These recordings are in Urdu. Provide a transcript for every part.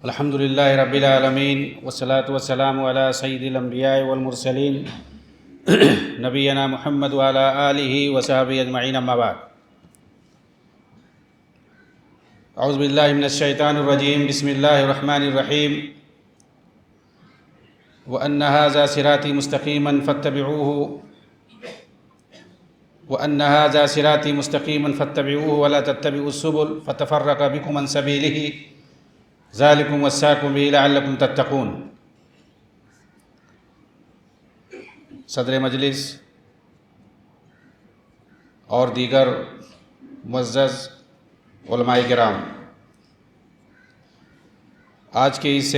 الحمد للہ رب العالمین والصلاة والسلام علی سید الانبیاء والمرسلین نبینا محمد وعلی آلہ وصحبہ اجمعین، اما بعد۔ اعوذ باللہ من الشیطان الرجیم، بسم اللہ الرحمن الرحیم۔ وَأَنَّ هَذَا صِرَاطِي مُسْتَقِيمًا فَاتَّبِعُوهُ وَلَا تَتَّبِعُوا السُّبُلَ فَتَفَرَّقَ بِكُمْ عَنْ سَبِيلِهِ ذَلِكُمْ وَصَّاكُمْ بِهِ لَعَلَّكُمْ تَتَّقُونَ۔ صدر مجلس اور دیگر معزز علماء کرام، آج کے اس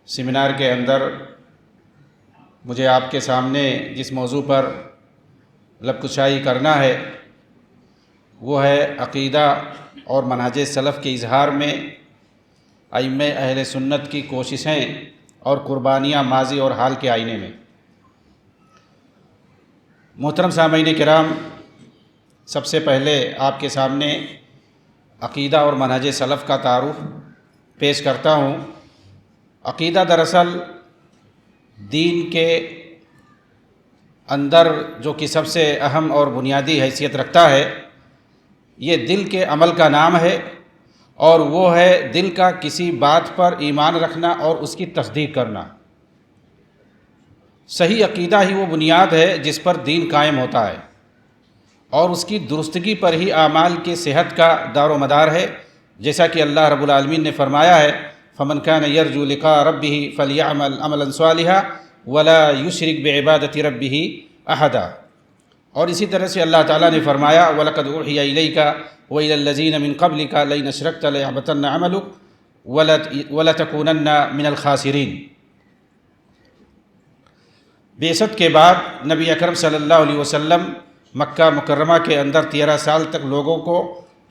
سیمینار کے اندر مجھے آپ کے سامنے جس موضوع پر لب کشائی کرنا ہے وہ ہے عقیدہ اور منہج سلف کے اظہار میں ائمہ اہل سنت کی کوششیں اور قربانیاں ماضی اور حال کے آئینے میں۔ محترم سامعین کرام، سب سے پہلے آپ کے سامنے عقیدہ اور منہج سلف کا تعارف پیش کرتا ہوں۔ عقیدہ دراصل دین کے اندر جو کہ سب سے اہم اور بنیادی حیثیت رکھتا ہے، یہ دل کے عمل کا نام ہے، اور وہ ہے دل کا کسی بات پر ایمان رکھنا اور اس کی تصدیق کرنا۔ صحیح عقیدہ ہی وہ بنیاد ہے جس پر دین قائم ہوتا ہے، اور اس کی درستگی پر ہی اعمال کی صحت کا دار و مدار ہے، جیسا کہ اللہ رب العالمین نے فرمایا ہے فَمَنْ كَانَ يَرْجُو لِقَاءَ رَبِّهِ فَلْيَعْمَلْ عَمَلًا صَالِحًا وَلَا يُشْرِكْ بِعِبَادَةِ رَبِّهِ أَحَدًا۔ اور اسی طرح سے اللہ تعالیٰ نے فرمایا وَلَقَدْ أُوحِيَ إِلَيْكَ وَإِلَى الَّذِينَ مِنْ قَبْلِكَ لَئِنْ أَشْرَكْتَ لَيَحْبَطَنَّ عَمَلُكَ وَلَتَكُونَنَّ مِنَ الْخَاسِرِينَ۔ بعثت کے بعد نبی اکرم صلی اللہ علیہ وسلم مکہ مکرمہ کے اندر 13 سال تک لوگوں کو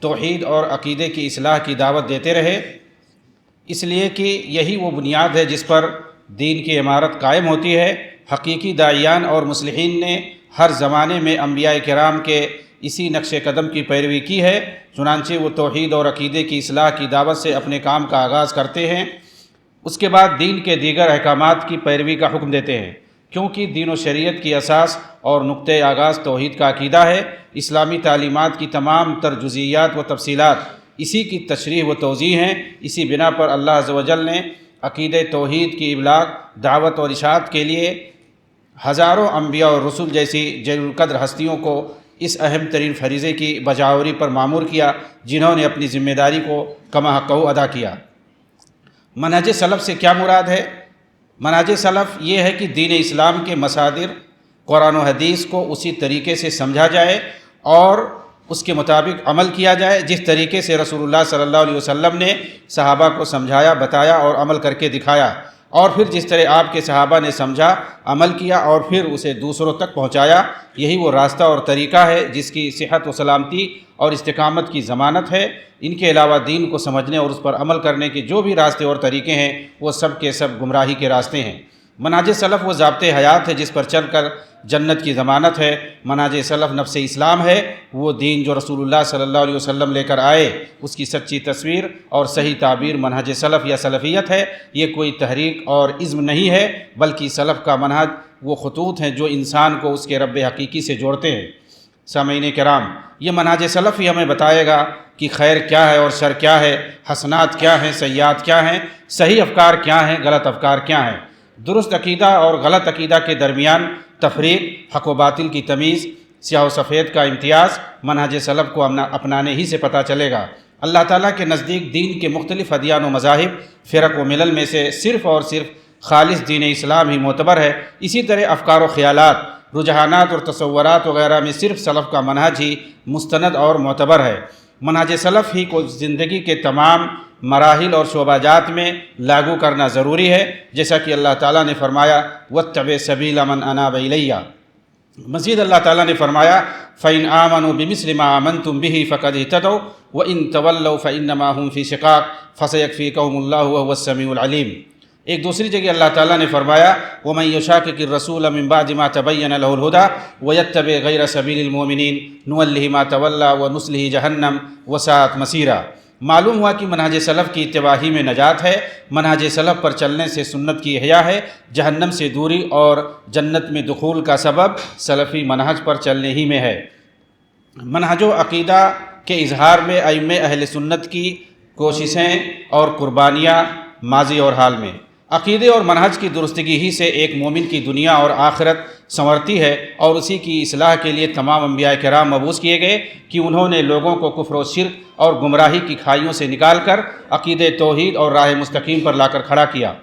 توحید اور عقیدے کی اصلاح کی دعوت دیتے رہے، اس لیے کہ یہی وہ بنیاد ہے جس پر دین کی عمارت قائم ہوتی ہے۔ حقیقی داعیان اور مصلحین نے ہر زمانے میں انبیاء کرام کے اسی نقش قدم کی پیروی کی ہے، چنانچہ وہ توحید اور عقیدے کی اصلاح کی دعوت سے اپنے کام کا آغاز کرتے ہیں، اس کے بعد دین کے دیگر احکامات کی پیروی کا حکم دیتے ہیں، کیونکہ دین و شریعت کی اساس اور نقطۂ آغاز توحید کا عقیدہ ہے۔ اسلامی تعلیمات کی تمام تر جزئیات و تفصیلات اسی کی تشریح و توضیح ہیں۔ اسی بنا پر اللہ عز و جل نے عقیدہ توحید کی ابلاغ، دعوت اور اشاعت کے لیے ہزاروں انبیاء اور رسول جیسی جلیل القدر ہستیوں کو اس اہم ترین فریضے کی بجاوری پر مامور کیا، جنہوں نے اپنی ذمہ داری کو کما حقہ ادا کیا۔ منہج سلف سے کیا مراد ہے؟ منہج سلف یہ ہے کہ دین اسلام کے مصادر قرآن و حدیث کو اسی طریقے سے سمجھا جائے اور اس کے مطابق عمل کیا جائے جس طریقے سے رسول اللہ صلی اللہ علیہ وسلم نے صحابہ کو سمجھایا، بتایا اور عمل کر کے دکھایا، اور پھر جس طرح آپ کے صحابہ نے سمجھا، عمل کیا اور پھر اسے دوسروں تک پہنچایا، یہی وہ راستہ اور طریقہ ہے جس کی صحت و سلامتی اور استقامت کی ضمانت ہے۔ ان کے علاوہ دین کو سمجھنے اور اس پر عمل کرنے کے جو بھی راستے اور طریقے ہیں وہ سب کے سب گمراہی کے راستے ہیں۔ منہج سلف وہ ضابطۂ حیات ہے جس پر چل کر جنت کی ضمانت ہے۔ منہج سلف نفس اسلام ہے، وہ دین جو رسول اللہ صلی اللہ علیہ وسلم لے کر آئے، اس کی سچی تصویر اور صحیح تعبیر منہج سلف یا سلفیت ہے۔ یہ کوئی تحریک اور عزم نہیں ہے، بلکہ سلف کا منہج وہ خطوط ہیں جو انسان کو اس کے رب حقیقی سے جوڑتے ہیں۔ سامعین کرام، یہ منہج سلف ہی ہمیں بتائے گا کہ خیر کیا ہے اور شر کیا ہے، حسنات کیا ہیں، سیئات کیا ہیں، صحیح افکار کیا ہیں، غلط افکار کیا ہیں۔ درست عقیدہ اور غلط عقیدہ کے درمیان تفریق، حق و باطل کی تمیز، سیاہ و سفید کا امتیاز منہج سلف کو اپنانے ہی سے پتہ چلے گا۔ اللہ تعالیٰ کے نزدیک دین کے مختلف ادیان و مذاہب، فرق و ملل میں سے صرف اور صرف خالص دین اسلام ہی معتبر ہے۔ اسی طرح افکار و خیالات، رجحانات اور تصورات وغیرہ میں صرف سلف کا منہج ہی مستند اور معتبر ہے۔ منہج سلف ہی کو زندگی کے تمام مراحل اور شعبہ جات میں لاگو کرنا ضروری ہے، جیسا کہ اللہ تعالیٰ نے فرمایا وَاتَّبِعْ سَبِيلَ مَنْ أَنَابَ إِلَيَّ۔ مزید اللہ تعالیٰ نے فرمایا فَإِنْ آمَنُوا بِمِثْلِ مَا آمَنْتُمْ بِهِ فَقَدِ اهْتَدَوْا وَإِنْ تَوَلَّوْا فَإِنَّمَا هُمْ فِي شِقَاقٍ فَسَيَكْفِيكَهُمُ اللَّهُ وَهُوَ السَّمِيعُ الْعَلِيمُ۔ ایک دوسری جگہ اللہ تعالیٰ نے فرمایا وَمَن يُشَاقِقِ الرَّسُولَ مِن بَعْدِ مَا تَبَيَّنَ لَهُ الْهُدَىٰ وَيَتَّبِعْ غَيْرَ سَبِيلِ الْمُؤْمِنِينَ نُوَلِّهِ مَا تَوَلَّىٰ وَنُصْلِهِ جَهَنَّمَ وَسَاءَتْ مَصِيرًا۔ معلوم ہوا کہ منہج سلف کی اتباع ہی میں نجات ہے، منہج سلف پر چلنے سے سنت کی احیا ہے، جہنم سے دوری اور جنت میں دخول کا سبب سلفی منہج پر چلنے ہی میں ہے۔ منہج و عقیدہ کے اظہار میں ائمہ اہل سنت کی کوششیں اور قربانیاں ماضی اور حال میں۔ عقیدے اور منہج کی درستگی ہی سے ایک مومن کی دنیا اور آخرت سنورتی ہے، اور اسی کی اصلاح کے لیے تمام انبیاء کرام مبعوث کیے گئے کہ انہوں نے لوگوں کو کفر و شرک اور گمراہی کی کھائیوں سے نکال کر عقیدے توحید اور راہ مستقیم پر لا کر کھڑا کیا۔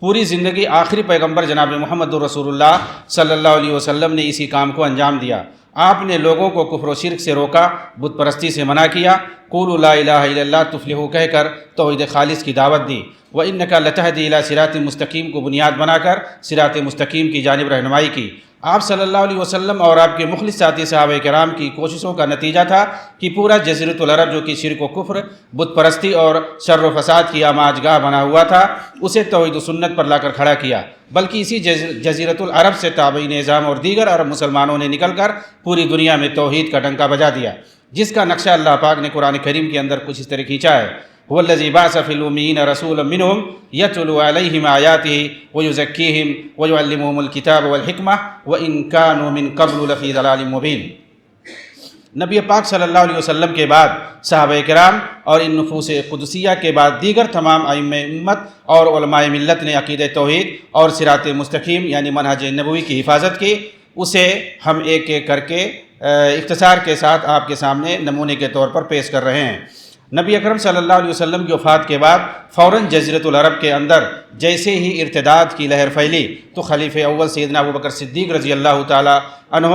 پوری زندگی آخری پیغمبر جناب محمد رسول اللہ صلی اللہ علیہ وسلم نے اسی کام کو انجام دیا۔ آپ نے لوگوں کو کفر و شرک سے روکا، بت پرستی سے منع کیا، قولوا لا الہ الا اللہ تفلحوا کہہ کر توحید خالص کی دعوت دی، وَإِنَّكَ لَتَهْدِي إِلَىٰ صِرَاطٍ مستقیم کو بنیاد بنا کر صراط مستقیم کی جانب رہنمائی کی۔ آپ صلی اللہ علیہ وسلم اور آپ کے مخلص ساتھی صحابہ کرام کی کوششوں کا نتیجہ تھا کہ پورا جزیرۃ العرب جو کہ شرک و کفر، بت پرستی اور شر و فساد کی آماج گاہ بنا ہوا تھا، اسے توحید و سنت پر لا کر کھڑا کیا۔ بلکہ اسی جزیرۃ العرب سے تابعین نظام اور دیگر عرب مسلمانوں نے نکل کر پوری دنیا میں توحید کا ڈنکا بجا دیا، جس کا نقشہ اللہ پاک نے قرآن کریم کے اندر کچھ اس طرح کھینچا ہے۔ هو الذي بعث في الأميين رسولا منهم يتلو عليهم آياته ويزكيهم ويعلمهم الكتاب والحكمة وإن كانوا من قبل لفي ضلال مبين۔ نبی پاک صلی اللہ علیہ وسلم کے بعد صحابہ کرام اور ان نفوس قدسیہ کے بعد دیگر تمام ائمہ امت اور علماء ملت نے عقیدہ توحید اور صراط مستقیم یعنی منہج نبوی کی حفاظت کی۔ اسے ہم ایک ایک کر کے اختصار کے ساتھ آپ کے سامنے نمونے کے طور پر پیش کر رہے ہیں۔ نبی اکرم صلی اللہ علیہ وسلم کی وفات کے بعد فوراً جزیرۃ العرب کے اندر جیسے ہی ارتداد کی لہر پھیلی تو خلیفہ اول سیدنا ابوبکر صدیق رضی اللہ تعالی عنہ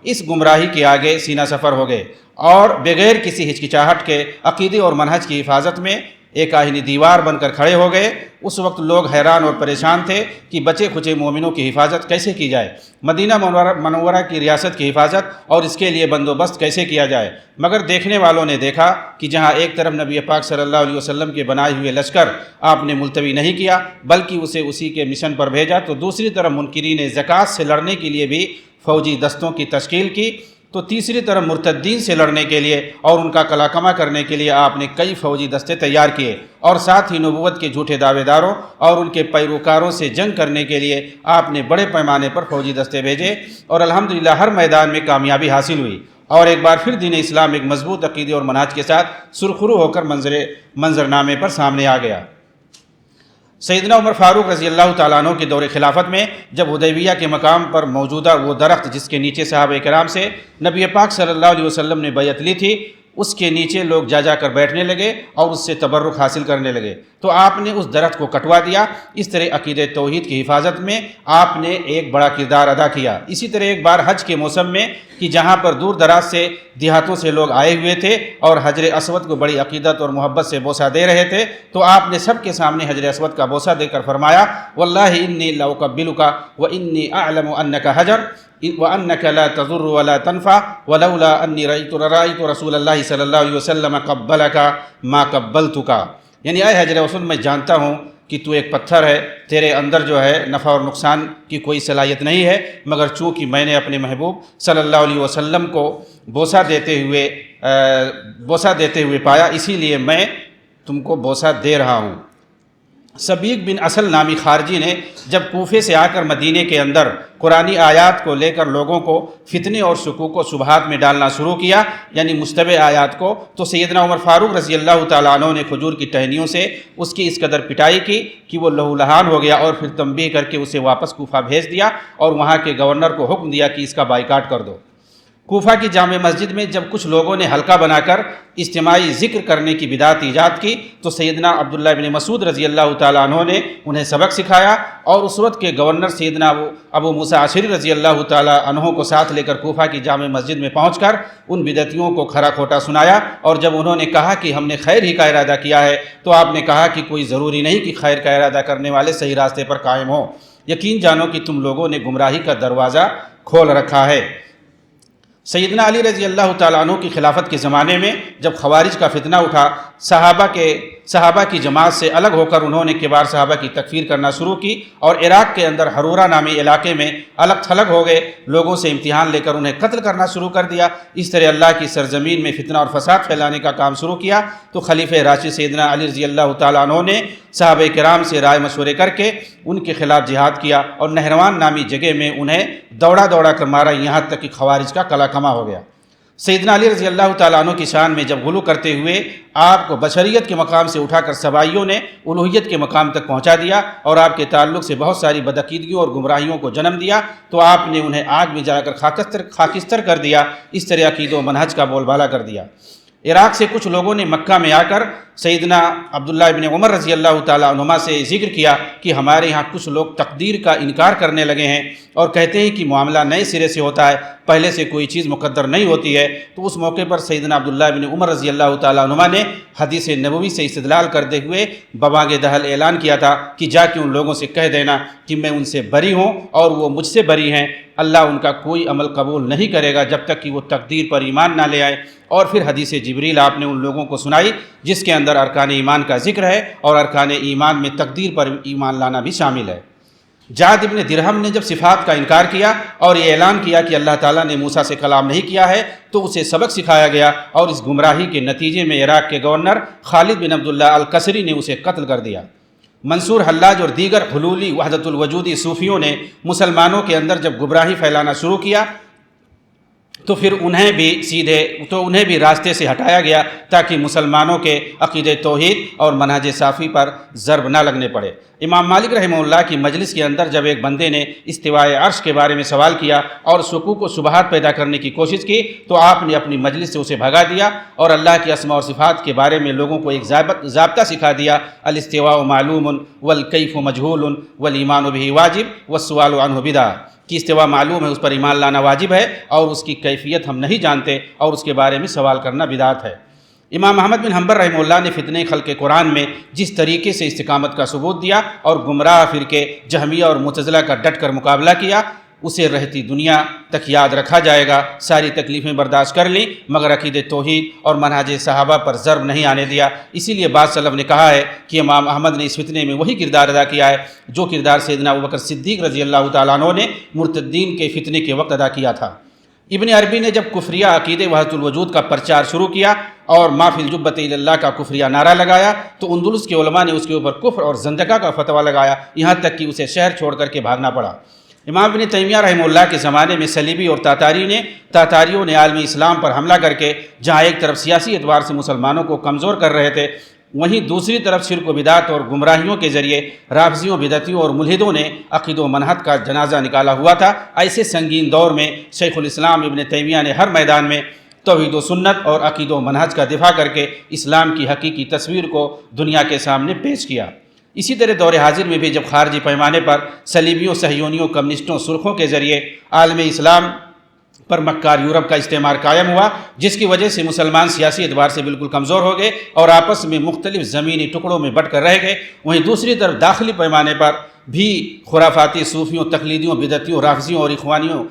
اس گمراہی کے آگے سینہ سفر ہو گئے اور بغیر کسی ہچکچاہٹ کے عقیدے اور منہج کی حفاظت میں ایک آہنی دیوار بن کر کھڑے ہو گئے۔ اس وقت لوگ حیران اور پریشان تھے کہ بچے کھچے مومنوں کی حفاظت کیسے کی جائے، مدینہ منورہ کی ریاست کی حفاظت اور اس کے لیے بندوبست کیسے کیا جائے۔ مگر دیکھنے والوں نے دیکھا کہ جہاں ایک طرف نبی پاک صلی اللہ علیہ وسلم کے بنائے ہوئے لشکر آپ نے ملتوی نہیں کیا بلکہ اسے اسی کے مشن پر بھیجا، تو دوسری طرف منکرین زکوٰۃ سے لڑنے کے لیے بھی فوجی دستوں کی تشکیل کی، تو تیسری طرف مرتدین سے لڑنے کے لیے اور ان کا کلاکما کرنے کے لیے آپ نے کئی فوجی دستے تیار کیے، اور ساتھ ہی نبوت کے جھوٹے دعوے داروں اور ان کے پیروکاروں سے جنگ کرنے کے لیے آپ نے بڑے پیمانے پر فوجی دستے بھیجے، اور الحمدللہ ہر میدان میں کامیابی حاصل ہوئی، اور ایک بار پھر دین اسلام ایک مضبوط عقیدے اور منہج کے ساتھ سرخرو ہو کر منظرنامے پر سامنے آ گیا۔ سیدنا عمر فاروق رضی اللہ تعالیٰ عنہ کے دور خلافت میں جب حدیبیہ کے مقام پر موجودہ وہ درخت جس کے نیچے صحابہ کرام سے نبی پاک صلی اللہ علیہ وسلم نے بیعت لی تھی، اس کے نیچے لوگ جا کر بیٹھنے لگے اور اس سے تبرک حاصل کرنے لگے، تو آپ نے اس درخت کو کٹوا دیا۔ اس طرح عقیدہ توحید کی حفاظت میں آپ نے ایک بڑا کردار ادا کیا۔ اسی طرح ایک بار حج کے موسم میں کہ جہاں پر دور دراز سے دیہاتوں سے لوگ آئے ہوئے تھے اور حجر اسود کو بڑی عقیدت اور محبت سے بوسہ دے رہے تھے، تو آپ نے سب کے سامنے حجر اسود کا بوسہ دے کر فرمایا، واللہ انی لاقبلک وانی اعلم انک حجر وَأَنَّكَ لَا تَضُرُّ وَلَا تَنْفَعُ وَلَوْلَا أَنِّي رَأَيْتُ رَسُولَ اللَّهِ صلی اللہ علیہ وسلم قَبَّلَكَ مَا قَبَّلْتُكَ، یعنی اے حجر اسود میں جانتا ہوں کہ تو ایک پتھر ہے، تیرے اندر جو ہے نفع اور نقصان کی کوئی صلاحیت نہیں ہے، مگر چونکہ میں نے اپنے محبوب صلی اللہ علیہ وسلم کو بوسہ دیتے ہوئے پایا، اسی لیے میں تم کو بوسہ دے رہا ہوں۔ سبیق بن اصل نامی خارجی نے جب کوفے سے آ کر مدینے کے اندر قرآنی آیات کو لے کر لوگوں کو فتنے اور شکوک و شبہات میں ڈالنا شروع کیا، یعنی مشتبہ آیات کو، تو سیدنا عمر فاروق رضی اللہ تعالیٰ عنہ نے کھجور کی ٹہنیوں سے اس کی اس قدر پٹائی کی کہ وہ لہو لہان ہو گیا، اور پھر تنبیہ کر کے اسے واپس کوفہ بھیج دیا اور وہاں کے گورنر کو حکم دیا کہ اس کا بائیکاٹ کر دو۔ کوفہ کی جامع مسجد میں جب کچھ لوگوں نے حلقہ بنا کر اجتماعی ذکر کرنے کی بدعت ایجاد کی، تو سیدنا عبداللہ بن مسعود رضی اللہ تعالیٰ عنہ نے انہیں سبق سکھایا، اور اس وقت کے گورنر سیدنا ابو موسیٰ اشعری رضی اللہ تعالیٰ عنہ کو ساتھ لے کر کوفہ کی جامع مسجد میں پہنچ کر ان بدعتیوں کو کھرا کھوٹا سنایا، اور جب انہوں نے کہا کہ ہم نے خیر ہی کا ارادہ کیا ہے، تو آپ نے کہا کہ کوئی ضروری نہیں کہ خیر کا ارادہ کرنے والے صحیح راستے پر قائم ہوں، یقین جانو کہ تم لوگوں نے گمراہی کا دروازہ کھول رکھا ہے۔ سیدنا علی رضی اللہ تعالیٰ عنہ کی خلافت کے زمانے میں جب خوارج کا فتنہ اٹھا، صحابہ کے صحابہ کی جماعت سے الگ ہو کر انہوں نے کبار صحابہ کی تکفیر کرنا شروع کی اور عراق کے اندر حرورہ نامی علاقے میں الگ تھلگ ہو گئے، لوگوں سے امتحان لے کر انہیں قتل کرنا شروع کر دیا۔ اس طرح اللہ کی سرزمین میں فتنہ اور فساد پھیلانے کا کام شروع کیا تو خلیفہ راشد سیدنا علی رضی اللہ تعالیٰ عنہ نے صحابہ کرام سے رائے مشورے کر کے ان کے خلاف جہاد کیا اور نہروان نامی جگہ میں انہیں دوڑا دوڑا کر مارا، یہاں تک کہ خوارج کا کلا کما ہو گیا۔ سیدنا علی رضی اللہ تعالیٰ عنہ کی شان میں جب غلو کرتے ہوئے آپ کو بشریت کے مقام سے اٹھا کر سبائیوں نے الوہیت کے مقام تک پہنچا دیا اور آپ کے تعلق سے بہت ساری بدعقیدگیوں اور گمراہیوں کو جنم دیا، تو آپ نے انہیں آگ میں جلا کر خاکستر کر دیا، اس طرح عقید و منہج کا بول بالا کر دیا۔ عراق سے کچھ لوگوں نے مکہ میں آ کر سیدنا عبداللہ ابن عمر رضی اللہ تعالیٰ عنہما سے ذکر کیا کہ ہمارے ہاں کچھ لوگ تقدیر کا انکار کرنے لگے ہیں اور کہتے ہیں کہ معاملہ نئے سرے سے ہوتا ہے، پہلے سے کوئی چیز مقدر نہیں ہوتی ہے۔ تو اس موقع پر سیدنا عبداللہ ابن عمر رضی اللہ تعالیٰ عنہما نے حدیث نبوی سے استدلال کرتے ہوئے ببانگ دہل اعلان کیا تھا کہ جا کے ان لوگوں سے کہہ دینا کہ میں ان سے بری ہوں اور وہ مجھ سے بری ہیں، اللہ ان کا کوئی عمل قبول نہیں کرے گا جب تک کہ وہ تقدیر پر ایمان نہ لے آئے۔ اور پھر حدیث جبریل آپ نے ان لوگوں کو سنائی جس کے اندر ارکان ایمان کا ذکر ہے اور ارکان ایمان میں تقدیر پر ایمان لانا بھی شامل ہے۔ جعد ابن درہم نے جب صفات کا انکار کیا اور یہ اعلان کیا کہ اللہ تعالیٰ نے موسیٰ سے کلام نہیں کیا ہے تو اسے سبق سکھایا گیا اور اس گمراہی کے نتیجے میں عراق کے گورنر خالد بن عبداللہ القصری نے اسے قتل کر دیا۔ منصور حلاج اور دیگر حلولی وحدت الوجودی صوفیوں نے مسلمانوں کے اندر جب گمراہی پھیلانا شروع کیا تو پھر انہیں بھی راستے سے ہٹایا گیا تاکہ مسلمانوں کے عقیدہ توحید اور منہج صافی پر ضرب نہ لگنے پڑے۔ امام مالک رحمہ اللہ کی مجلس کے اندر جب ایک بندے نے استوائے عرش کے بارے میں سوال کیا اور شکوک و شبہات پیدا کرنے کی کوشش کی تو آپ نے اپنی مجلس سے اسے بھگا دیا اور اللہ کی اسماء اور صفات کے بارے میں لوگوں کو ایک ضابطہ سکھا دیا، الاستواء معلوم والکیف مجہول والایمان بہ واجب والسؤال عنہ بدعہ، کہ استوا معلوم ہے، اس پر ایمان لانا واجب ہے اور اس کی کیفیت ہم نہیں جانتے اور اس کے بارے میں سوال کرنا بدعت ہے۔ امام احمد بن حنبل رحمہ اللہ نے فتنہ خلق قرآن میں جس طریقے سے استقامت کا ثبوت دیا اور گمراہ فرقے جہمیہ اور معتزلہ کا ڈٹ کر مقابلہ کیا، اسے رہتی دنیا تک یاد رکھا جائے گا۔ ساری تکلیفیں برداشت کر لیں مگر عقید توحید اور منہج صحابہ پر ضرب نہیں آنے دیا۔ اسی لیے بعض سلف نے کہا ہے کہ امام احمد نے اس فتنے میں وہی کردار ادا کیا ہے جو کردار سیدنا ابوبکر صدیق رضی اللہ تعالیٰ عنہ نے مرتدین کے فتنے کے وقت ادا کیا تھا۔ ابن عربی نے جب کفریہ عقید وحدت الوجود کا پرچار شروع کیا اور ما فی الجبۃ الی اللہ کا کفریہ نعرہ لگایا تو اندلس کے علماء نے اس کے اوپر کفر اور زندقہ کا فتویٰ لگایا، یہاں تک کہ اسے شہر چھوڑ کر کے بھاگنا پڑا۔ امام ابن تیمیہ رحمہ اللہ کے زمانے میں صلیبی اور تاتاریوں نے عالم اسلام پر حملہ کر کے جہاں ایک طرف سیاسی اعتبار سے مسلمانوں کو کمزور کر رہے تھے، وہیں دوسری طرف شرک و بدعت اور گمراہیوں کے ذریعے رافضیوں، بدعتیوں اور ملحدوں نے عقید و منہج کا جنازہ نکالا ہوا تھا۔ ایسے سنگین دور میں شیخ الاسلام ابن تیمیہ نے ہر میدان میں توحید و سنت اور عقید و منہج کا دفاع کر کے اسلام کی حقیقی تصویر کو دنیا کے سامنے پیش کیا۔ اسی طرح دور حاضر میں بھی جب خارجی پیمانے پر صلیبیوں، صہیونیوں، کمیونسٹوں، سرخوں کے ذریعے عالم اسلام پر مکار یورپ کا استعمار قائم ہوا، جس کی وجہ سے مسلمان سیاسی اعتبار سے بالکل کمزور ہو گئے اور آپس میں مختلف زمینی ٹکڑوں میں بٹ کر رہ گئے، وہیں دوسری طرف داخلی پیمانے پر بھی خرافاتی صوفیوں، تقلیدیوں، بدعتیوں، رافضیوں اور اخوانیوں،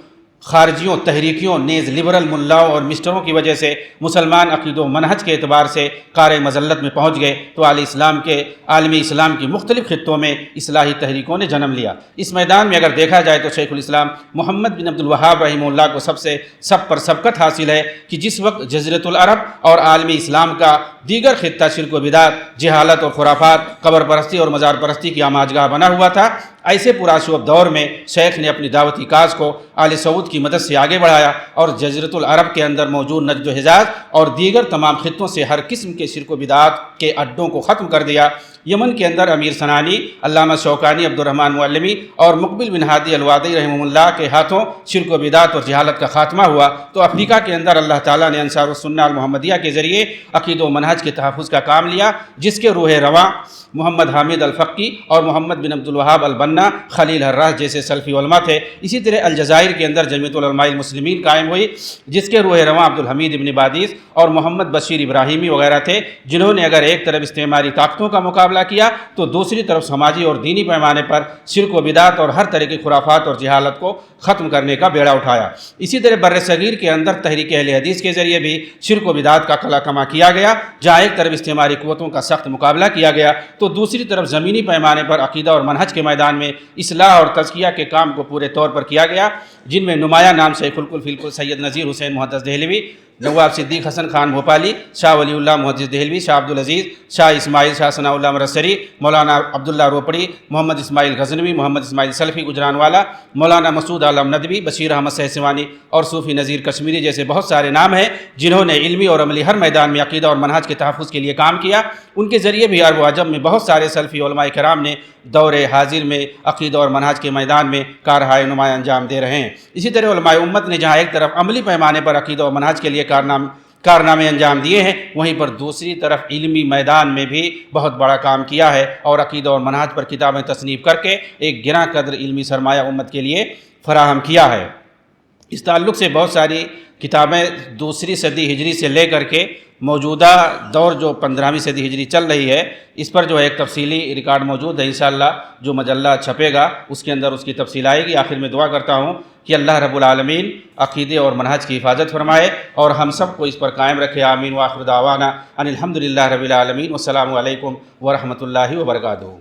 خارجیوں، تحریکیوں، نیز لبرل ملاؤں اور مسٹروں کی وجہ سے مسلمان عقید و منہج کے اعتبار سے قار مذلت میں پہنچ گئے تو عالم اسلام کی مختلف خطوں میں اصلاحی تحریکوں نے جنم لیا۔ اس میدان میں اگر دیکھا جائے تو شیخ الاسلام محمد بن عبد الوہاب رحمہ اللہ کو سب پر سبقت حاصل ہے کہ جس وقت جزیرۃ العرب اور عالم اسلام کا دیگر خطہ شرک و بدعت، جہالت اور خرافات، قبر پرستی اور مزار پرستی کی آماجگاہ بنا ہوا تھا، ایسے پرآشوب دور میں شیخ نے اپنی دعوتی کاز کو آل سعود کی مدد سے آگے بڑھایا اور جزیرۃ العرب کے اندر موجود نجد و حجاز اور دیگر تمام خطوں سے ہر قسم کے شرک و بدعات کے اڈوں کو ختم کر دیا۔ یمن کے اندر امیر سنانی، علامہ شوکانی، عبد الرحمن معلمی اور مقبل بن ہادی الوادی رحمہ اللہ کے ہاتھوں شرک و بدعت اور جہالت کا خاتمہ ہوا تو افریقہ کے اندر اللہ تعالیٰ نے انصار السنہ المحمدیہ کے ذریعے عقید و منہج کے تحفظ کا کام لیا، جس کے روح رواں محمد حامد الفقی اور محمد بن عبد الوہاب البنا، خلیل حراس جیسے سلفی علماء تھے۔ اسی طرح الجزائر کے اندر جمعیت العلماء المسلمین قائم ہوئی، جس کے روح رواں عبد الحمید ابن بادیس اور محمد بشیر ابراہیمی وغیرہ تھے، جنہوں نے اگر ایک طرف استعماری طاقتوں کا مقابلہ مقابلہ کیا تو دوسری طرف سماجی اور دینی پیمانے پر شرک و بدعت اور ہر طرح کی خرافات اور جہالت کو ختم کرنے کا بیڑا اٹھایا۔ اسی طرح بر صغیر کے اندر تحریک اہل حدیث کے ذریعے بھی شرک و بدعت کا قلع کما کیا گیا، جہاں ایک طرف استعماری قوتوں کا سخت مقابلہ کیا گیا تو دوسری طرف زمینی پیمانے پر عقیدہ اور منہج کے میدان میں اصلاح اور تزکیہ کے کام کو پورے طور پر کیا گیا، جن میں نمایاں نام شیخ الکل فی الکل سید نذیر حسین محدث دہلوی، نواب صدیق حسن خان بھوپالی، شاہ ولی اللہ محدث دہلوی، شاہ عبدالعزیز، شاہ اسماعیل، شاہ ثناء اللہ مرسری، مولانا عبداللہ روپڑی، محمد اسماعیل غزنوی، محمد اسماعیل سلفی گجرانوالا، مولانا مسعود عالم ندوی، بشیر احمد سہسوانی اور صوفی نذیر کشمیری جیسے بہت سارے نام ہیں جنہوں نے علمی اور عملی ہر میدان میں عقیدہ اور منہج کے تحفظ کے لیے کام کیا۔ ان کے ذریعے بھی عرب و عجم میں بہت سارے سلفی علماء کرام نے دور حاضر میں عقیدہ اور منہج کے میدان میں کارہائے نمایاں انجام دے رہے ہیں۔ اسی طرح علماء امت نے جہاں ایک طرف عملی پیمانے پر عقیدہ اور منہج کے لیے کارنامے انجام دیے ہیں، وہیں پر دوسری طرف علمی میدان میں بھی بہت بڑا کام کیا ہے اور عقیدہ اور منہج پر کتابیں تصنیف کر کے ایک گراں قدر علمی سرمایہ امت کے لیے فراہم کیا ہے۔ اس تعلق سے بہت ساری کتابیں دوسری صدی ہجری سے لے کر کے موجودہ دور جو 15ویں صدی ہجری چل رہی ہے، اس پر جو ہے ایک تفصیلی ریکارڈ موجود ہے۔ انشاءاللہ جو مجلہ چھپے گا اس کے اندر اس کی تفصیل آئے گی۔ آخر میں دعا کرتا ہوں کہ اللہ رب العالمین عقیدے اور منہج کی حفاظت فرمائے اور ہم سب کو اس پر قائم رکھے۔ آمین۔ وآخر دعوانا ان الحمدللہ رب العالمین۔ والسلام علیکم ورحمۃ اللہ وبرکاتہ۔